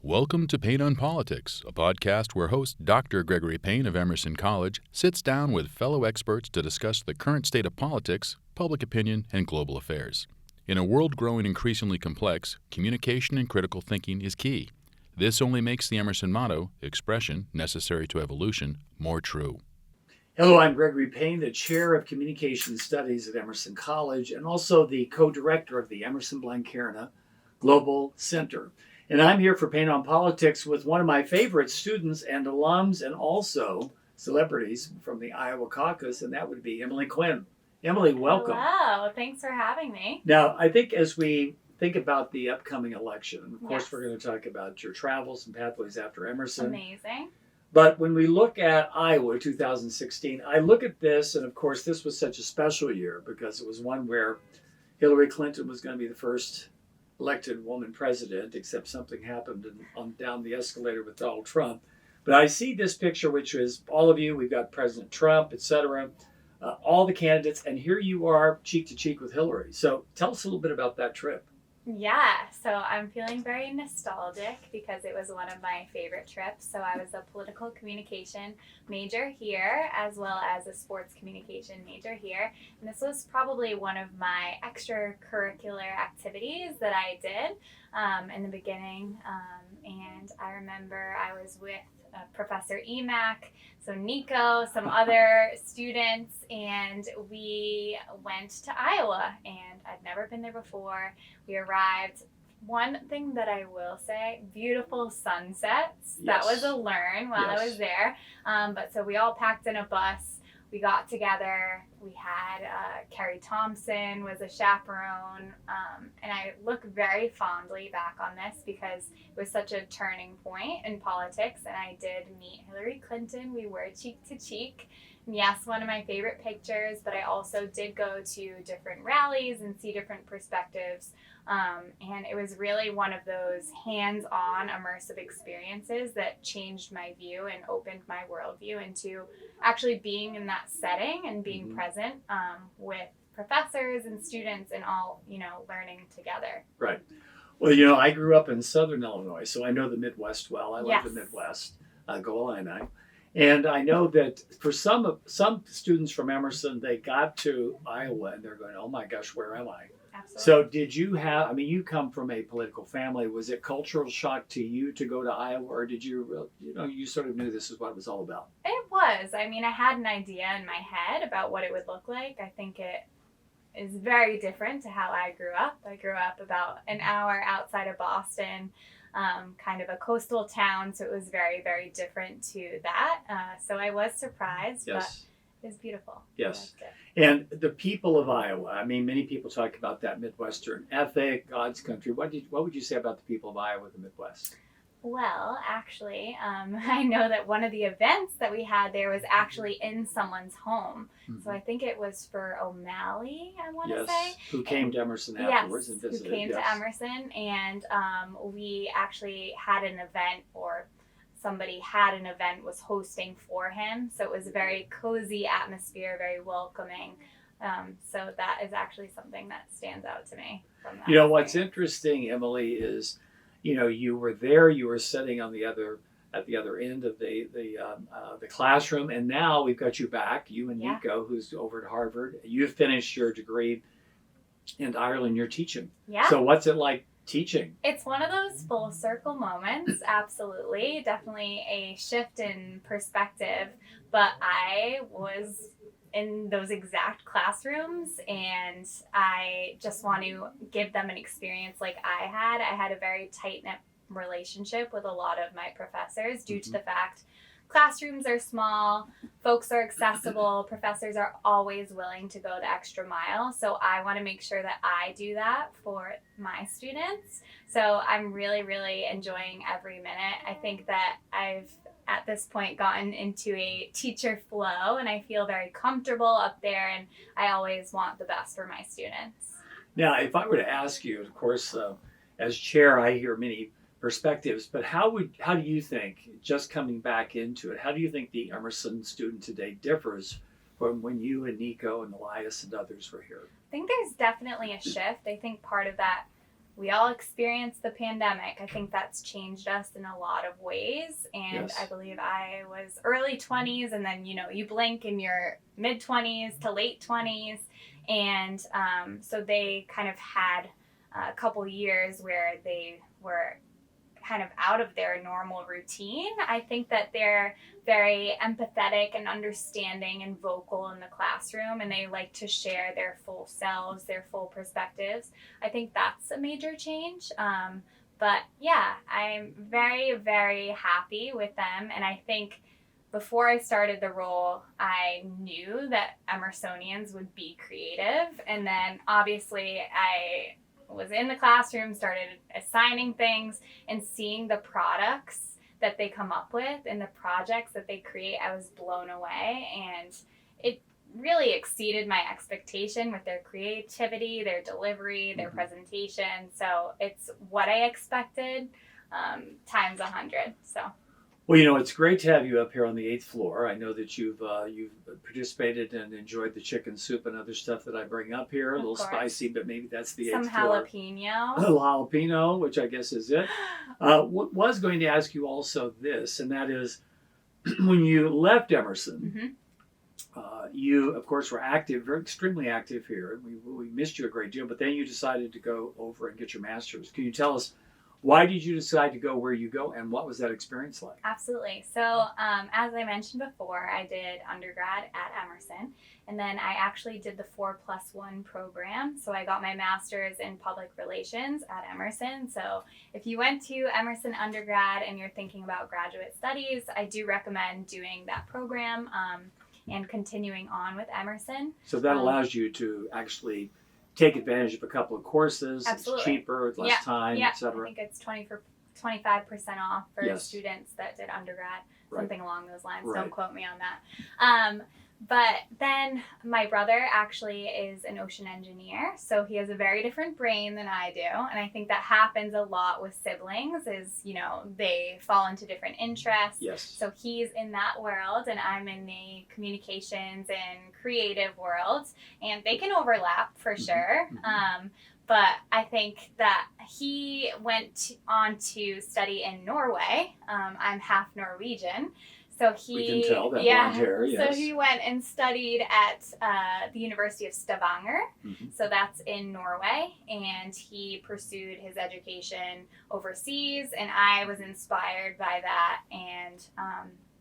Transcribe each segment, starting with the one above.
Welcome to Payne on Politics, a podcast where host Dr. Gregory Payne of Emerson College sits down with fellow experts to discuss the current state of politics, public opinion, and global affairs. In a world growing increasingly complex, communication and critical thinking is key. This only makes the Emerson motto, expression necessary to evolution, more true. Hello, I'm Gregory Payne, the Chair of Communication Studies at Emerson College and also the co-director of the Emerson Blanquerna Global Center. And I'm here for Payne on Politics with one of my favorite students and alums and also celebrities from the Iowa Caucus, and that would be Emily Quinn. Emily, welcome. Hello, thanks for having me. Now, I think as we think about the upcoming election, of course, Yes. we're going to talk about your travels and pathways after Emerson. Amazing. But when we look at Iowa 2016, I look at this, and of course, this was such a special year because it was one where Hillary Clinton was going to be the first elected woman president, except something happened on down the escalator with Donald Trump. But I see this picture, which is all of you. We've got President Trump, etc., all the candidates, and here you are, cheek to cheek with Hillary. So tell us a little bit about that trip. Yeah, so I'm feeling very nostalgic because it was one of my favorite trips. So I was a political communication major here as well as a sports communication major here. And this was probably one of my extracurricular activities that I did in the beginning. And I remember I was with Professor Emack, so Nico, some other students, and we went to Iowa, and I'd never been there before. We arrived. One thing that I will say, beautiful sunsets. Yes. That was a learn while I Yes. was there. But so we all packed in a bus. We got together. We had Carrie Thompson was a chaperone, and I look very fondly back on this because it was such a turning point in politics, and I did meet Hillary Clinton. We were cheek to cheek. And yes, one of my favorite pictures, but I also did go to different rallies and see different perspectives. And it was really one of those hands-on immersive experiences that changed my view and opened my worldview into actually being in that setting and being present with professors and students and all, learning together. Right. Well, I grew up in Southern Illinois, so I know the Midwest well. I love the Midwest. Go Illini. And I know that for some students from Emerson, they got to Iowa and they're going, oh my gosh, where am I? Absolutely. So did you you come from a political family. Was it cultural shock to you to go to Iowa, or did you, you sort of knew this is what it was all about? It was. I had an idea in my head about what it would look like. I think it is very different to how I grew up. I grew up about an hour outside of Boston, kind of a coastal town, so it was very, very different to that. So I was surprised, Yes. but it was beautiful. Yes. And the people of Iowa, many people talk about that Midwestern ethic, God's country. What would you say about the people of Iowa, the Midwest? Well, actually, I know that one of the events that we had there was actually in someone's home. So I think it was for O'Malley, I want to say. Who came to Emerson afterwards and visited. Who came to Emerson. And we actually had an event, or somebody had an event, was hosting for him. So it was a very cozy atmosphere, very welcoming. So that is actually something that stands out to me from that. What's interesting, Emily, is you were there, you were sitting at the other end of the classroom, and now we've got you back, you and Nico, who's over at Harvard. You finished your degree in Ireland, you're teaching. Yeah. So what's it like teaching? It's one of those full circle moments, absolutely. Definitely a shift in perspective, but I was in those exact classrooms, and I just want to give them an experience like I had. I had a very tight-knit relationship with a lot of my professors due to the fact classrooms are small, folks are accessible, professors are always willing to go the extra mile. So I want to make sure that I do that for my students. So I'm really, really enjoying every minute. I think that I've at this point gotten into a teacher flow, and I feel very comfortable up there, and I always want the best for my students. Now, if I were to ask you, of course, as chair, I hear many perspectives, but how do you think, just coming back into it, how do you think the Emerson student today differs from when you and Nico and Elias and others were here? I think there's definitely a shift. I think part of that we all experienced the pandemic. I think that's changed us in a lot of ways. And Yes. I believe I was early 20s, and then, you blink in your mid 20s to late 20s. And so they kind of had a couple years where they were kind of out of their normal routine. I think that they're very empathetic and understanding and vocal in the classroom, and they like to share their full selves, their full perspectives. I think that's a major change. But yeah, I'm very, very happy with them. And I think before I started the role, I knew that Emersonians would be creative. And then obviously I was in the classroom, started assigning things and seeing the products that they come up with and the projects that they create. I was blown away, and it really exceeded my expectation with their creativity, their delivery, their presentation. So it's what I expected times 100. So. Well, it's great to have you up here on the 8th floor. I know that you've participated and enjoyed the chicken soup and other stuff that I bring up here. A little spicy, but maybe that's the 8th floor. Some jalapeno. A little jalapeno, which I guess is it. Was going to ask you also this, and that is, when you left Emerson, you, of course, were active, extremely active here. We missed you a great deal, but then you decided to go over and get your master's. Can you tell us, why did you decide to go where you go, and what was that experience like? Absolutely. So as I mentioned before, I did undergrad at Emerson, and then I actually did the 4+1 program. So I got my master's in public relations at Emerson. So if you went to Emerson undergrad and you're thinking about graduate studies, I do recommend doing that program and continuing on with Emerson. So that allows you to actually take advantage of a couple of courses. Absolutely. It's cheaper, it's less time, etc. I think it's 25% off for students that did undergrad, something along those lines. Don't quote me on that. But then my brother actually is an ocean engineer, so he has a very different brain than I do. And I think that happens a lot with siblings is, they fall into different interests. Yes. So he's in that world and I'm in the communications and creative world, and they can overlap for sure. But I think that he went on to study in Norway. I'm half Norwegian. So we can tell that blonde hair, yes. So he went and studied at the University of Stavanger. So that's in Norway, and he pursued his education overseas, and I was inspired by that. And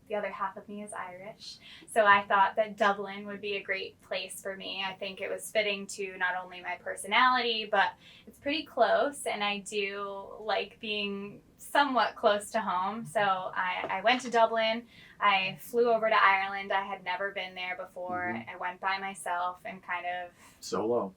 the other half of me is Irish, so I thought that Dublin would be a great place for me. I think it was fitting to not only my personality, but it's pretty close, and I do like being somewhat close to home. So I went to Dublin. I flew over to Ireland. I had never been there before. I went by myself and kind of solo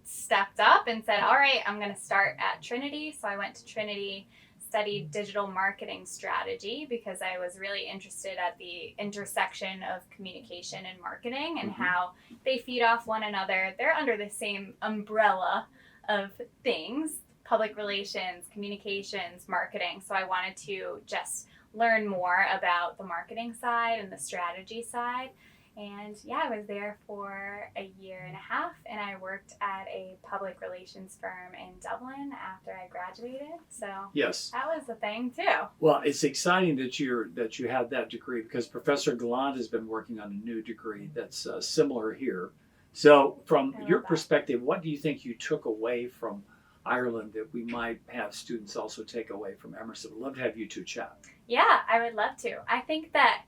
stepped up and said, all right, I'm going to start at Trinity. So I went to Trinity, studied digital marketing strategy because I was really interested at the intersection of communication and marketing and how they feed off one another. They're under the same umbrella of things: public relations, communications, marketing. So I wanted to just learn more about the marketing side and the strategy side. And I was there for a year and a half, and I worked at a public relations firm in Dublin after I graduated. So that was the thing too. Well, it's exciting that you had that degree, because Professor Gallant has been working on a new degree that's similar here. So from your perspective, what do you think you took away from Ireland that we might have students also take away from Emerson? I'd love to have you two chat. Yeah, I would love to. I think that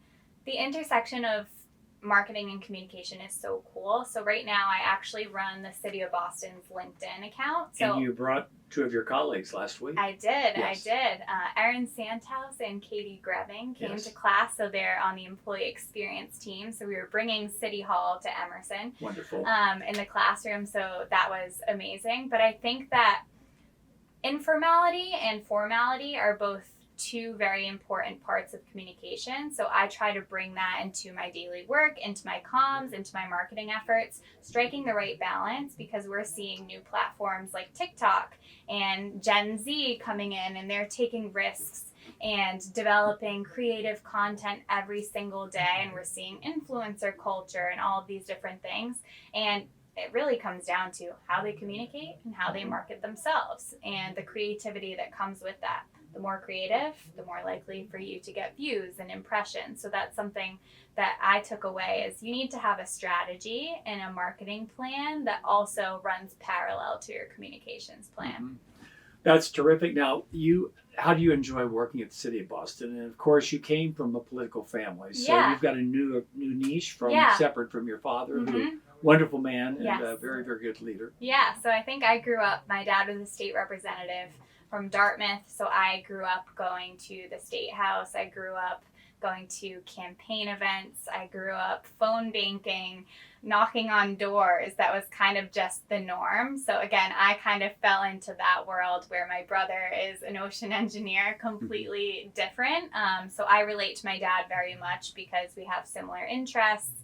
the intersection of marketing and communication is so cool. So right now I actually run the City of Boston's LinkedIn account. So and you brought two of your colleagues last week. I did. Erin Sandhouse and Katie Greving came to class, so they're on the employee experience team. So we were bringing City Hall to Emerson. Wonderful. In the classroom, so that was amazing. But I think that informality and formality are both two very important parts of communication. So I try to bring that into my daily work, into my comms, into my marketing efforts, striking the right balance, because we're seeing new platforms like TikTok and Gen Z coming in, and they're taking risks and developing creative content every single day. And we're seeing influencer culture and all of these different things. And it really comes down to how they communicate and how they market themselves and the creativity that comes with that. The more creative, the more likely for you to get views and impressions. So that's something that I took away is you need to have a strategy and a marketing plan that also runs parallel to your communications plan. Mm-hmm. That's terrific. Now, how do you enjoy working at the City of Boston? And of course, you came from a political family, so you've got a new niche from separate from your father, who wonderful man and a very, very good leader. Yeah, so I think I grew up, my dad was a state representative from Dartmouth, so I grew up going to the State House. I grew up going to campaign events. I grew up phone banking, knocking on doors. That was kind of just the norm. So again, I kind of fell into that world where my brother is an ocean engineer, completely different. So I relate to my dad very much because we have similar interests.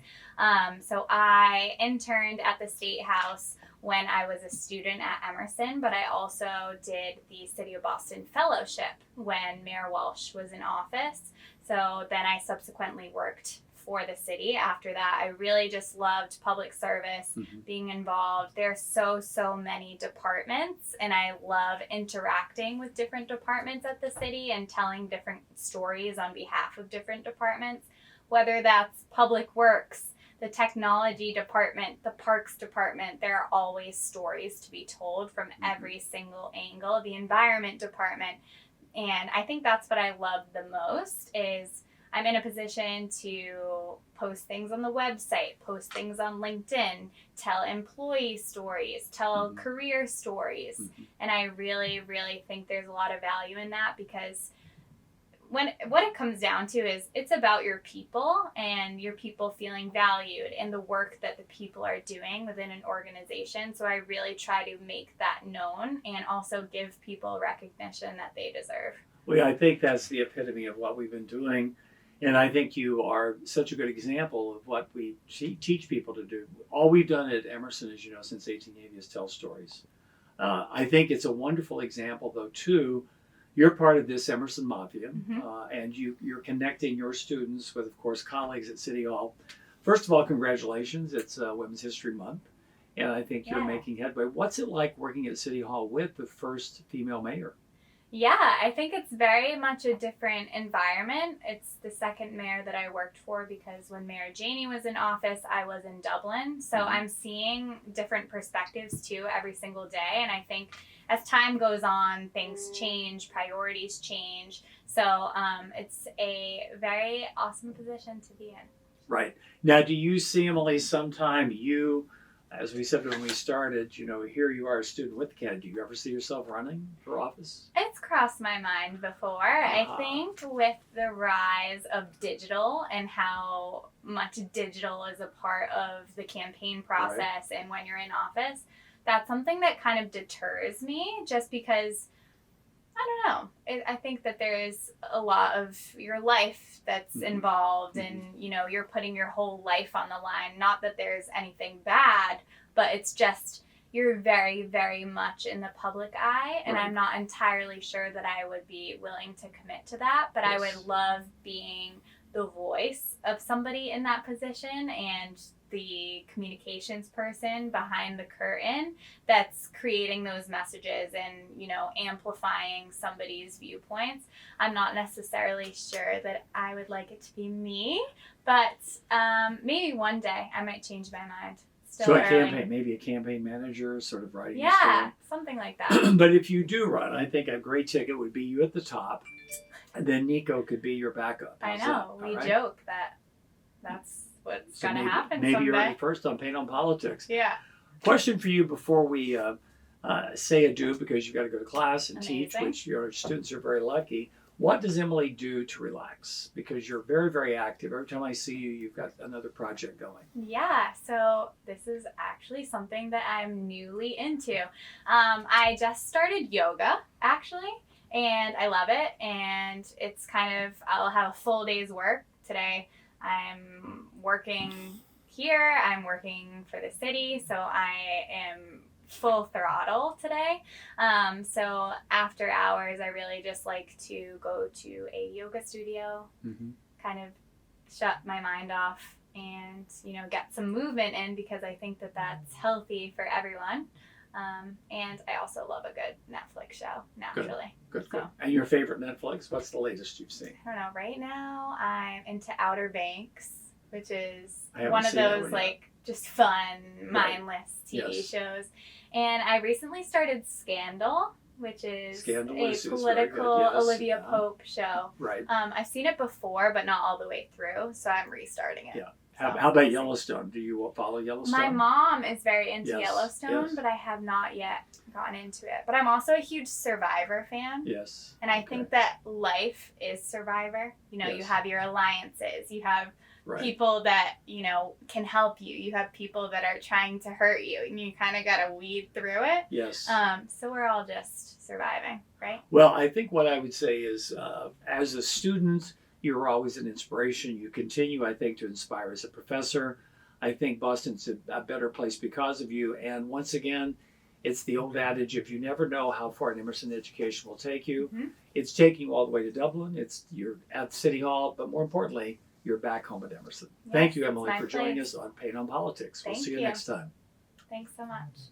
So I interned at the State House when I was a student at Emerson, but I also did the City of Boston Fellowship when Mayor Walsh was in office. So then I subsequently worked for the city after that. I really just loved public service, being involved. There's so many departments, and I love interacting with different departments at the city and telling different stories on behalf of different departments, whether that's public works, the technology department, the parks department. There are always stories to be told from every single angle, the environment department. And I think that's what I love the most is I'm in a position to post things on the website, post things on LinkedIn, tell employee stories, tell career stories. And I really, really think there's a lot of value in that because what it comes down to is it's about your people and your people feeling valued and the work that the people are doing within an organization. So I really try to make that known and also give people recognition that they deserve. Well, I think that's the epitome of what we've been doing. And I think you are such a good example of what we teach people to do. All we've done at Emerson, as you know, since 1880 is tell stories. I think it's a wonderful example, though, too. You're part of this Emerson Mafia, and you're connecting your students with, of course, colleagues at City Hall. First of all, congratulations. It's Women's History Month, and I think you're making headway. What's it like working at City Hall with the first female mayor? Yeah, I think it's very much a different environment. It's the second mayor that I worked for because when Mayor Janey was in office, I was in Dublin. So I'm seeing different perspectives too every single day. And I think as time goes on, things change, priorities change. So it's a very awesome position to be in. Right. Now, do you see, Emily, sometime as we said when we started, here you are a student with the candidate. Do you ever see yourself running for office? It's crossed my mind before. I think with the rise of digital and how much digital is a part of the campaign process and when you're in office, that's something that kind of deters me just because, I don't know. I think that there is a lot of your life that's involved and, you're putting your whole life on the line. Not that there's anything bad, but it's just you're very, very much in the public eye. And I'm not entirely sure that I would be willing to commit to that. But I would love being the voice of somebody in that position and the communications person behind the curtain that's creating those messages and, amplifying somebody's viewpoints. I'm not necessarily sure that I would like it to be me, but maybe one day I might change my mind. So maybe a campaign manager sort of writing the story. Something like that. But if you do run, I think a great ticket would be you at the top, and then Nico could be your backup. I know. We joke that that's what's going to happen maybe someday. You're first on Paint on Politics. Yeah. Question for you before we say adieu, because you've got to go to class and teach, Amazing. which your students are very lucky. What does Emily do to relax? Because you're very, very active. Every time I see you, you've got another project going. Yeah, so this is actually something that I'm newly into. I just started yoga, actually, and I love it. And it's I'll have a full day's work today. I'm working here. I'm working for the city, so I am full throttle today. So after hours, I really just like to go to a yoga studio, kind of shut my mind off and, get some movement in, because I think that that's healthy for everyone. And I also love a good Netflix show, naturally. Good. So, And your favorite Netflix? What's the latest you've seen? I don't know. Right now, I'm into Outer Banks, which is I haven't one of seen that those one yet. just fun, mindless TV Yes. shows. And I recently started Scandal, which is Scandal a is very political good, yes. Olivia Pope show. Right. I've seen it before, but not all the way through, so I'm restarting it. Yeah. How about Yellowstone? Do you follow Yellowstone? My mom is very into Yes, Yellowstone, yes. but I have not yet gotten into it. But I'm also a huge Survivor fan. Yes. And I think that life is Survivor. You Yes. have your alliances. You have Right. people that, can help you. You have people that are trying to hurt you. And you kind of got to weed through it. Yes. So we're all just surviving, right? Well, I think what I would say is, as a student, you're always an inspiration. You continue, I think, to inspire as a professor. I think Boston's a better place because of you. And once again, it's the old adage, if you never know how far an Emerson education will take you, Mm-hmm. it's taking you all the way to Dublin. You're at City Hall, but more importantly, you're back home at Emerson. Yes, Thank you, it's Emily, my for joining place. us on Pain on Politics. We'll Thank see you you. next time. Thanks so much.